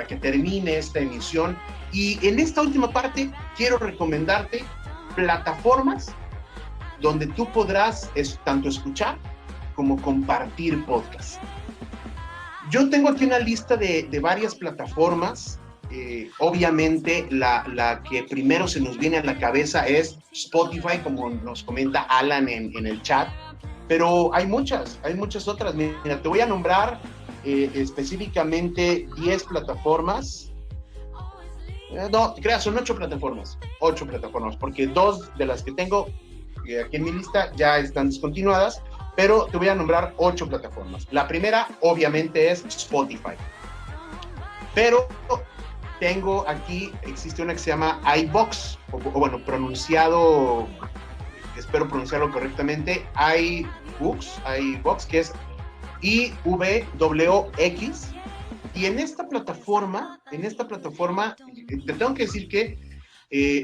que termine esta emisión. Y en esta última parte quiero recomendarte plataformas donde tú podrás tanto escuchar como compartir podcasts. Yo tengo aquí una lista de varias plataformas. Obviamente la que primero se nos viene a la cabeza es Spotify, como nos comenta Alan en el chat. Pero hay muchas otras. Mira, te voy a nombrar específicamente 10 plataformas. No, te creas, son 8 plataformas, porque 2 de las que tengo aquí en mi lista ya están descontinuadas, pero te voy a nombrar 8 plataformas. La primera, obviamente, es Spotify. Pero tengo aquí, existe una que se llama iVoox, o bueno, pronunciado, espero pronunciarlo correctamente, iVoox, que es IVWX. Y en esta plataforma, te tengo que decir que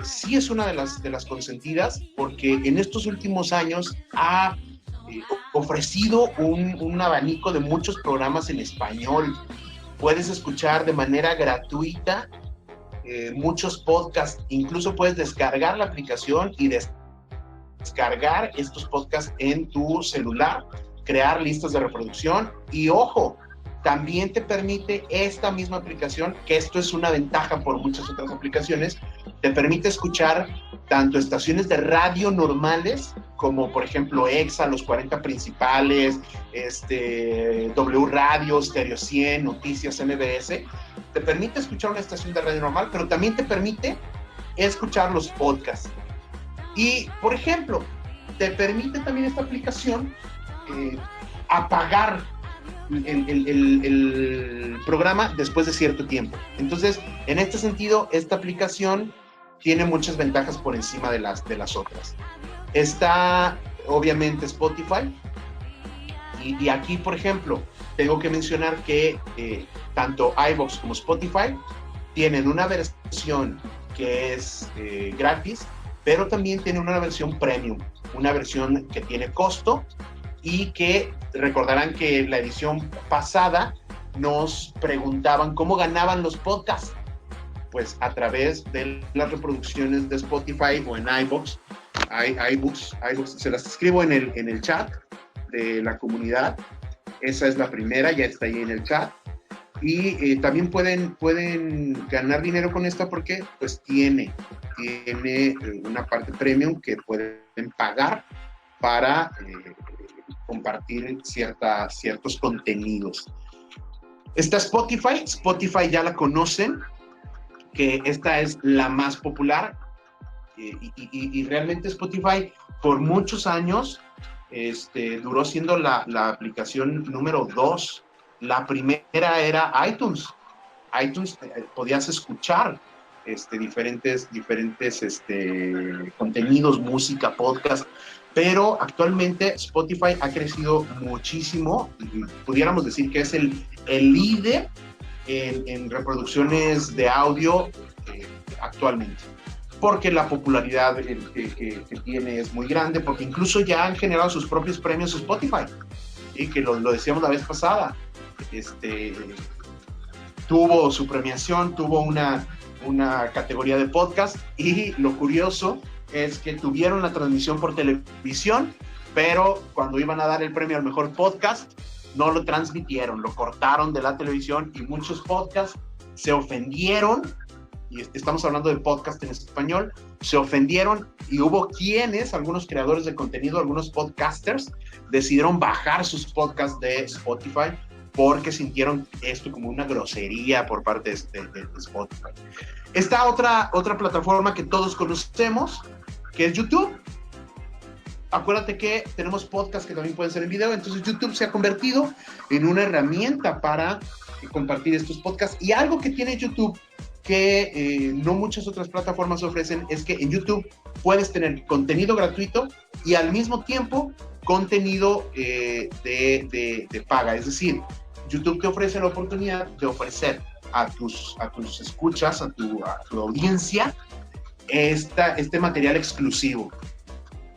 sí es una de las consentidas, porque en estos últimos años ha ofrecido un abanico de muchos programas en español. Puedes escuchar de manera gratuita muchos podcasts, incluso puedes descargar la aplicación y descargar estos podcasts en tu celular, crear listas de reproducción y ojo, también te permite esta misma aplicación, que esto es una ventaja por muchas otras aplicaciones, te permite escuchar tanto estaciones de radio normales, como por ejemplo EXA, los 40 principales, W Radio, Stereo 100, Noticias, MBS, te permite escuchar una estación de radio normal, pero también te permite escuchar los podcasts. Y, por ejemplo, te permite también esta aplicación apagar el programa después de cierto tiempo. Entonces, en este sentido, esta aplicación tiene muchas ventajas por encima de las otras. Está, obviamente, Spotify. Y aquí, por ejemplo, tengo que mencionar que tanto iVoox como Spotify tienen una versión que es gratis, pero también tienen una versión premium, una versión que tiene costo y que recordarán que la edición pasada nos preguntaban cómo ganaban los podcasts. Pues a través de las reproducciones de Spotify o en iVoox iBooks, se las escribo en el chat de la comunidad. Esa es la primera, ya está ahí en el chat. Y también pueden ganar dinero con esta porque pues tiene una parte premium que pueden pagar para compartir ciertos contenidos. Está Spotify ya la conocen, que esta es la más popular, y realmente Spotify por muchos años duró siendo la aplicación número 2. La primera era iTunes. Podías escuchar diferentes contenidos, música, podcast, pero actualmente Spotify ha crecido muchísimo y pudiéramos decir que es el líder en reproducciones de audio actualmente, porque la popularidad que tiene es muy grande, porque incluso ya han generado sus propios premios Spotify, y que lo decíamos la vez pasada. Tuvo su premiación, tuvo una categoría de podcast, y lo curioso es que tuvieron la transmisión por televisión, pero cuando iban a dar el premio al mejor podcast, no lo transmitieron, lo cortaron de la televisión, y muchos podcasts se ofendieron, y estamos hablando de podcast en español, se ofendieron, y hubo algunos creadores de contenido, algunos podcasters, decidieron bajar sus podcasts de Spotify porque sintieron esto como una grosería por parte de Spotify. Está otra plataforma que todos conocemos, que es YouTube. Acuérdate que tenemos podcasts que también pueden ser en video, entonces YouTube se ha convertido en una herramienta para compartir estos podcasts. Y algo que tiene YouTube que no muchas otras plataformas ofrecen es que en YouTube puedes tener contenido gratuito y al mismo tiempo contenido de paga. Es decir, YouTube te ofrece la oportunidad de ofrecer a tus escuchas, a tu audiencia, este material exclusivo.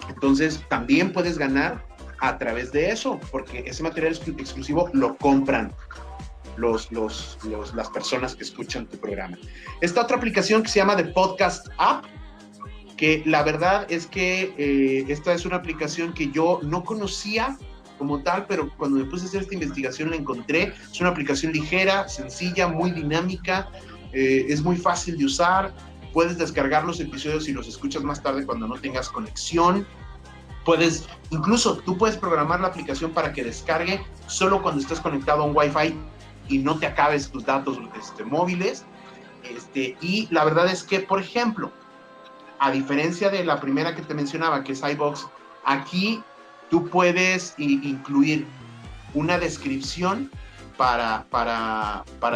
Entonces, también puedes ganar a través de eso, porque ese material exclusivo lo compran las personas que escuchan tu programa. Esta otra aplicación que se llama The Podcast App, que la verdad es que esta es una aplicación que yo no conocía como tal, pero cuando me puse a hacer esta investigación la encontré. Es una aplicación ligera, sencilla, muy dinámica, es muy fácil de usar. Puedes descargar los episodios y los escuchas más tarde cuando no tengas conexión. Incluso tú puedes programar la aplicación para que descargue solo cuando estés conectado a un Wi-Fi y no te acabes tus datos móviles. Y la verdad es que, por ejemplo, a diferencia de la primera que te mencionaba, que es iVoox, aquí tú puedes incluir una descripción para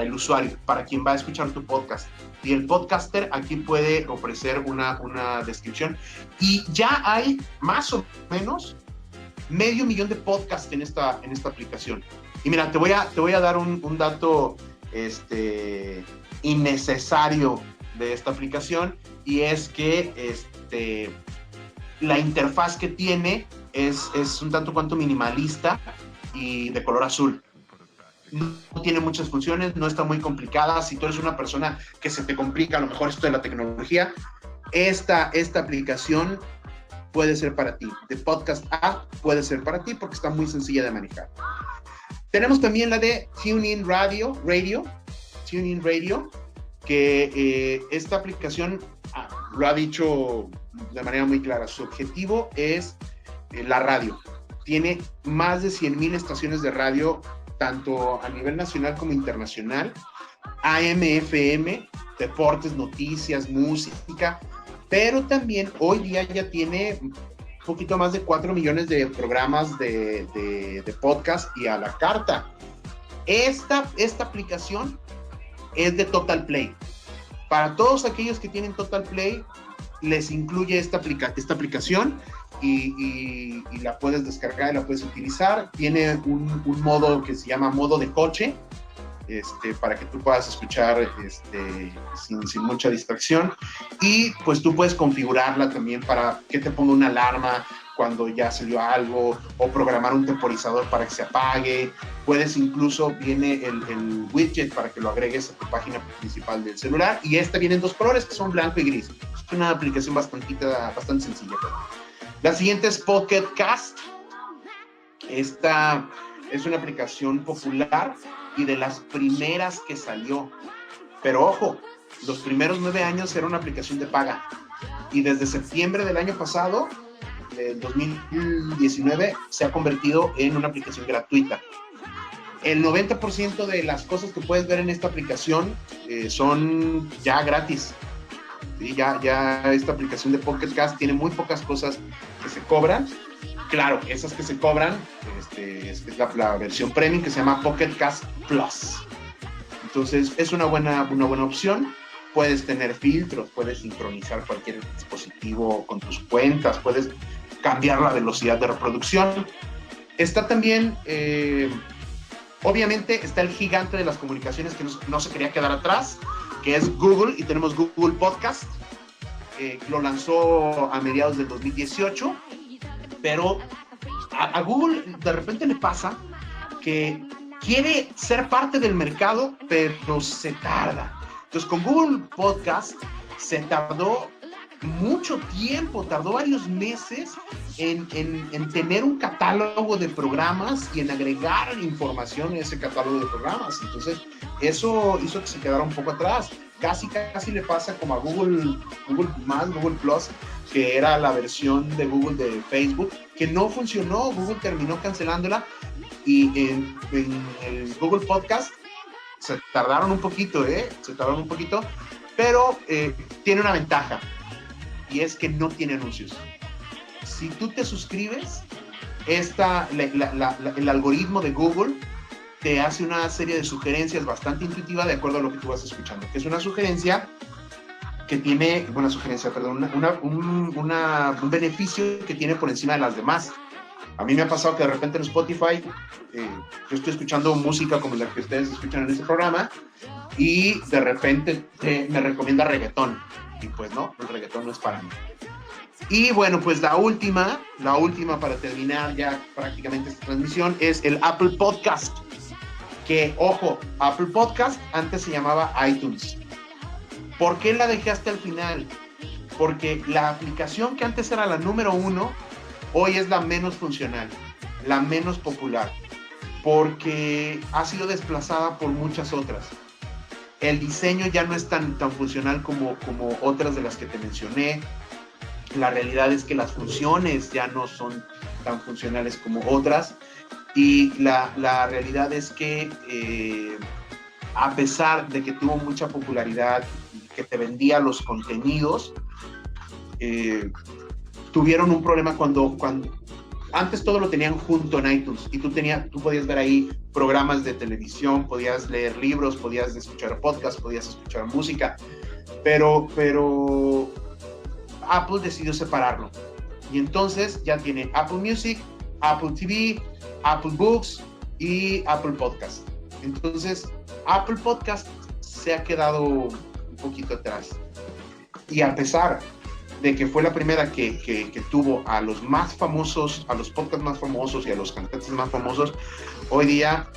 el usuario, para quien va a escuchar tu podcast. Y el podcaster aquí puede ofrecer una descripción. Y ya hay más o menos 500,000 de podcasts en esta aplicación. Y mira, te voy a dar un dato innecesario de esta aplicación, y es que la interfaz que tiene es un tanto cuanto minimalista y de color azul. No tiene muchas funciones, no está muy complicada. Si tú eres una persona que se te complica a lo mejor esto de la tecnología, esta aplicación puede ser para ti. The Podcast App puede ser para ti porque está muy sencilla de manejar. Tenemos también la de TuneIn Radio, que esta aplicación lo ha dicho de manera muy clara. Su objetivo es la radio. Tiene más de 100,000 estaciones de radio, tanto a nivel nacional como internacional, AM, FM, deportes, noticias, música, pero también hoy día ya tiene un poquito más de 4 millones de programas de podcast y a la carta. Esta aplicación es de Total Play. Para todos aquellos que tienen Total Play, les incluye esta aplicación y la puedes descargar y la puedes utilizar. Tiene un modo que se llama modo de coche, para que tú puedas escuchar sin mucha distracción, y pues tú puedes configurarla también para que te ponga una alarma cuando ya salió algo, o programar un temporizador para que se apague. Viene el widget para que lo agregues a tu página principal del celular, y viene en 2 colores, que son blanco y gris. una aplicación bastante sencilla. La siguiente es Pocket Cast. Esta es una aplicación popular y de las primeras que salió. Pero ojo, los primeros 9 años era una aplicación de paga. Y desde septiembre del año pasado, del 2019, se ha convertido en una aplicación gratuita. El 90% de las cosas que puedes ver en esta aplicación son ya gratis. ¿Sí? Ya esta aplicación de Pocket Cast tiene muy pocas cosas que se cobran. Claro, esas que se cobran es la versión premium que se llama Pocket Cast Plus. Entonces es una buena opción. Puedes tener filtros, puedes sincronizar cualquier dispositivo con tus cuentas, puedes cambiar la velocidad de reproducción. Está también, obviamente, está el gigante de las comunicaciones que no se quería quedar atrás, que es Google, y tenemos Google Podcast. Lo lanzó a mediados del 2018, pero a Google de repente le pasa que quiere ser parte del mercado, pero se tarda. Entonces, con Google Podcast se tardó mucho tiempo, tardó varios meses en tener un catálogo de programas y en agregar información a ese catálogo de programas. Entonces, eso hizo que se quedara un poco atrás. Casi le pasa como a Google Plus, que era la versión de Google de Facebook, que no funcionó. Google terminó cancelándola, y en el Google Podcast se tardaron un poquito, pero tiene una ventaja, y es que no tiene anuncios. Si tú te suscribes, el algoritmo de Google te hace una serie de sugerencias bastante intuitiva de acuerdo a lo que tú vas escuchando, que es una sugerencia que tiene, un beneficio que tiene por encima de las demás. A mí me ha pasado que de repente en Spotify yo estoy escuchando música como la que ustedes escuchan en este programa, y de repente me recomienda reggaetón, y pues no, el reggaetón no es para mí. Y bueno, pues la última para terminar ya prácticamente esta transmisión es el Apple Podcast, que, ojo, Apple Podcast antes se llamaba iTunes. ¿Por qué la dejé hasta el final? Porque la aplicación que antes era la número 1, hoy es la menos funcional, la menos popular, porque ha sido desplazada por muchas otras. El diseño ya no es tan funcional como otras de las que te mencioné. La realidad es que las funciones ya no son tan funcionales como otras, y la realidad es que a pesar de que tuvo mucha popularidad y que te vendía los contenidos, tuvieron un problema cuando antes todo lo tenían junto en iTunes, y tú podías ver ahí programas de televisión, podías leer libros, podías escuchar podcasts, podías escuchar música, pero Apple decidió separarlo, y entonces ya tiene Apple Music, Apple TV, Apple Books y Apple Podcast. Entonces Apple Podcast se ha quedado un poquito atrás, y a pesar de que fue la primera que tuvo a los más famosos, a los podcasts más famosos y a los cantantes más famosos, hoy día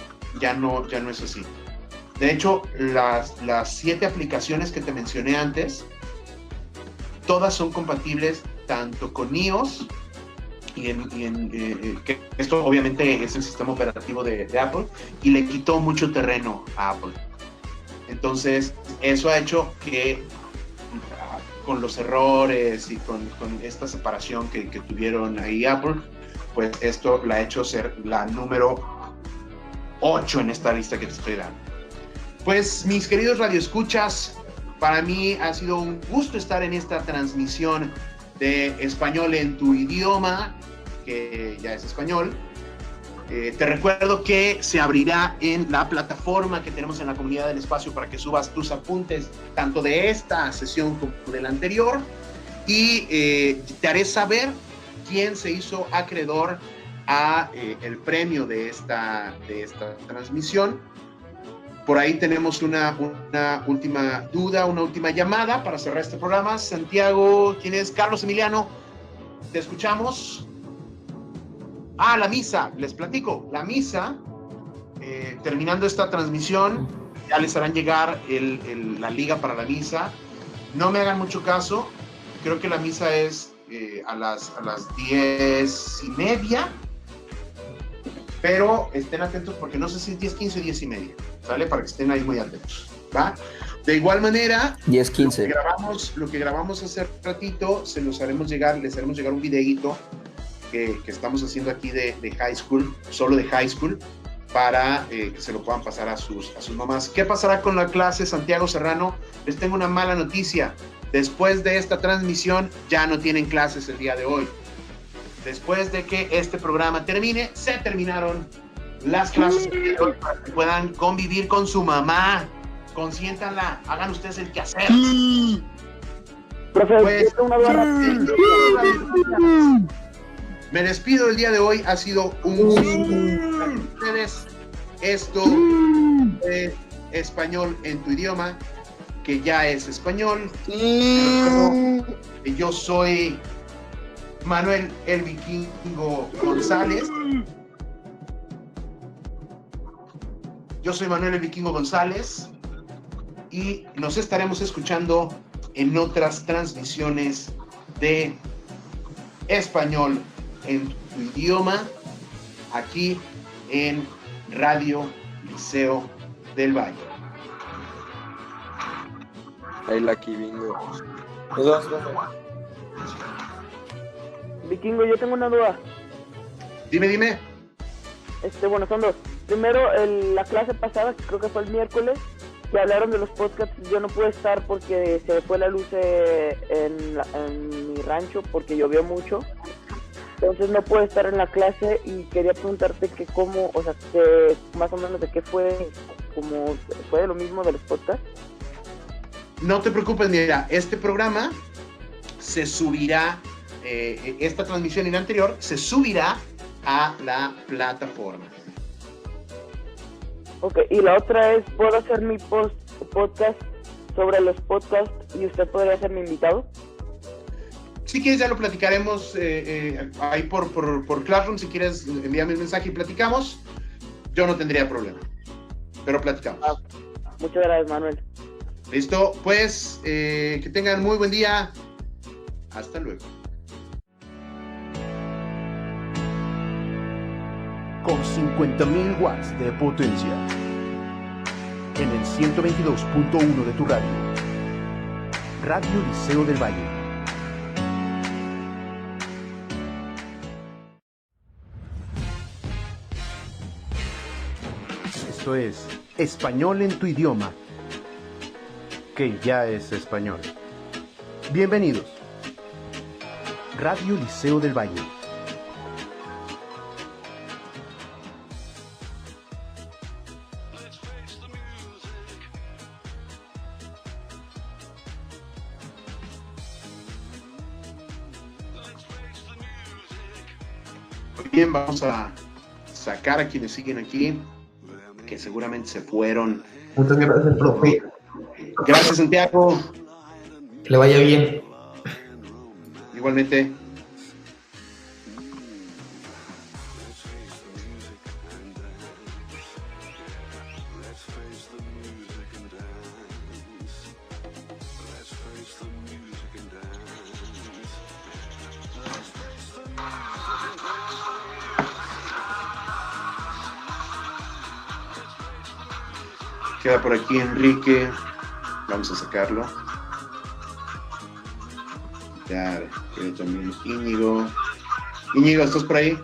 ya no es así. De hecho, las 7 aplicaciones que te mencioné antes, todas son compatibles tanto con iOS que esto obviamente es el sistema operativo de Apple, y le quitó mucho terreno a Apple. Entonces, eso ha hecho que con los errores y con esta separación que tuvieron ahí Apple, pues esto la ha hecho ser la número 8 en esta lista que te estoy dando. Pues, mis queridos radioescuchas, para mí ha sido un gusto estar en esta transmisión de Español en tu idioma, que ya es español. Te recuerdo que se abrirá en la plataforma que tenemos en la comunidad del espacio para que subas tus apuntes, tanto de esta sesión como de la anterior, y te haré saber quién se hizo acreedor a el premio de esta transmisión. Por ahí tenemos una última duda, una última llamada para cerrar este programa. Santiago, ¿quién es? Carlos Emiliano, te escuchamos. La misa, les platico. La misa, terminando esta transmisión, ya les harán llegar la liga para la misa. No me hagan mucho caso, creo que la misa es a las 10:30, pero estén atentos porque no sé si es 10:15 o 10:30, ¿sale? Para que estén ahí muy atentos, ¿va? De igual manera, 10:15. lo que grabamos hace ratito, les haremos llegar un videíto que estamos haciendo aquí de high school, solo de high school, para que se lo puedan pasar a sus mamás. ¿Qué pasará con la clase, Santiago Serrano? Les tengo una mala noticia. Después de esta transmisión, ya no tienen clases el día de hoy. Después de que este programa termine, se terminaron las clases de hoy para que puedan convivir con su mamá. Consiéntanla, hagan ustedes el quehacer. Profe, Pues, me despido el día de hoy. Ha sido un gusto para ustedes. Esto es Español en tu idioma, que ya es español. Yo soy Manuel el Vikingo González. Y nos estaremos escuchando en otras transmisiones de Español en tu idioma, aquí en Radio Liceo del Valle. Ahí la aquí, bingo. Nos vemos, profe. Vikingo, yo tengo una duda. Dime. Bueno, son dos. Primero, la clase pasada, que creo que fue el miércoles, que hablaron de los podcasts, yo no pude estar porque se fue la luz en mi rancho porque llovió mucho. Entonces no pude estar en la clase y quería preguntarte que cómo, o sea, que más o menos de qué fue, como fue lo mismo de los podcasts. No te preocupes, mira, este programa se subirá, esta transmisión y la anterior, se subirá a la plataforma. Ok, y la otra es, ¿puedo hacer mi podcast sobre los podcasts y usted podría ser mi invitado? Si quieres ya lo platicaremos ahí por Classroom. Si quieres envíame un mensaje y platicamos, yo no tendría problema, pero platicamos. Muchas gracias, Manuel. Listo, pues que tengan muy buen día. Hasta luego. Con 50.000 watts de potencia en el 122.1 de tu radio. Radio Liceo del Valle. Esto es Español en tu idioma, que ya es español. Bienvenidos. Radio Liceo del Valle. Bien, vamos a sacar a quienes siguen aquí, que seguramente se fueron. Muchas gracias, profe. Gracias, Santiago. Que le vaya bien. Igualmente. Queda por aquí Enrique. Vamos a sacarlo. Ya, queda también Íñigo. Íñigo, ¿estás por ahí?